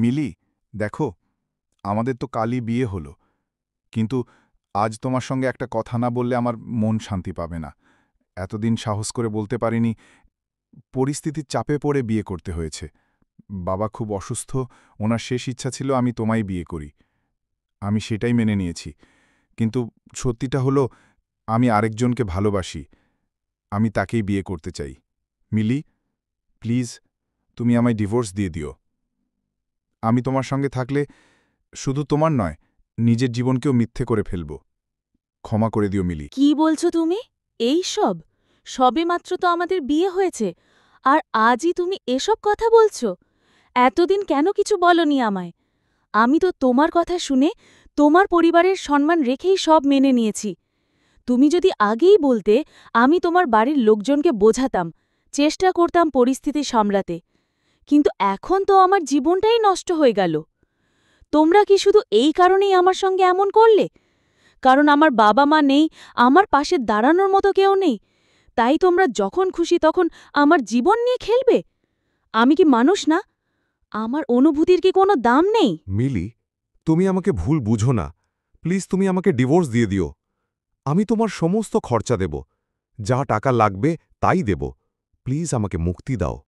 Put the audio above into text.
মিলি, দেখো, আমাদের তো কালই বিয়ে হলো, কিন্তু আজ তোমার সঙ্গে একটা কথা না বললে আমার মন শান্তি পাবে না। এতদিন সাহস করে বলতে পারিনি, পরিস্থিতির চাপে পড়ে বিয়ে করতে হয়েছে। বাবা খুব অসুস্থ, ওনার শেষ ইচ্ছা ছিল আমি তোমায় বিয়ে করি। আমি সেটাই মেনে নিয়েছি, কিন্তু সত্যিটা হলো আমি আরেকজনকে ভালোবাসি। আমি তাকেই বিয়ে করতে চাই। মিলি, প্লিজ, তুমি আমায় ডিভোর্স দিয়ে দিও। আমি তোমার সঙ্গে থাকলে শুধু তোমার নয়, নিজের জীবনকেও মিথ্যে করে ফেলব। ক্ষমা করে দিও মিলি। কি বলছো তুমি? এই সব সবেমাত্র তো আমাদের বিয়ে হয়েছে, আর আজই তুমি এসব কথা বলছো? এতদিন কেন কিছু বলনি আমায়? আমি তো তোমার কথা শুনে তোমার পরিবারের সম্মান রেখেই সব মেনে নিয়েছি। তুমি যদি আগেই বলতে, আমি তোমার বাড়ির লোকজনকে বোঝাতাম, চেষ্টা করতাম পরিস্থিতি সামলাতে। কিন্তু এখন তো আমার জীবনটাই নষ্ট হয়ে গেল। তোমরা কি শুধু এই কারণেই আমার সঙ্গে এমন করলে? কারণ আমার বাবা মা নেই, আমার পাশে দাঁড়ানোর মতো কেউ নেই, তাই তোমরা যখন খুশি তখন আমার জীবন নিয়ে খেলবে? আমি কি মানুষ না? আমার অনুভূতির কি কোনো দাম নেই? মিলি, তুমি আমাকে ভুল বুঝো না। প্লিজ তুমি আমাকে ডিভোর্স দিয়ে দিও। আমি তোমার সমস্ত খরচা দেব, যা টাকা লাগবে তাই দেব। প্লিজ আমাকে মুক্তি দাও।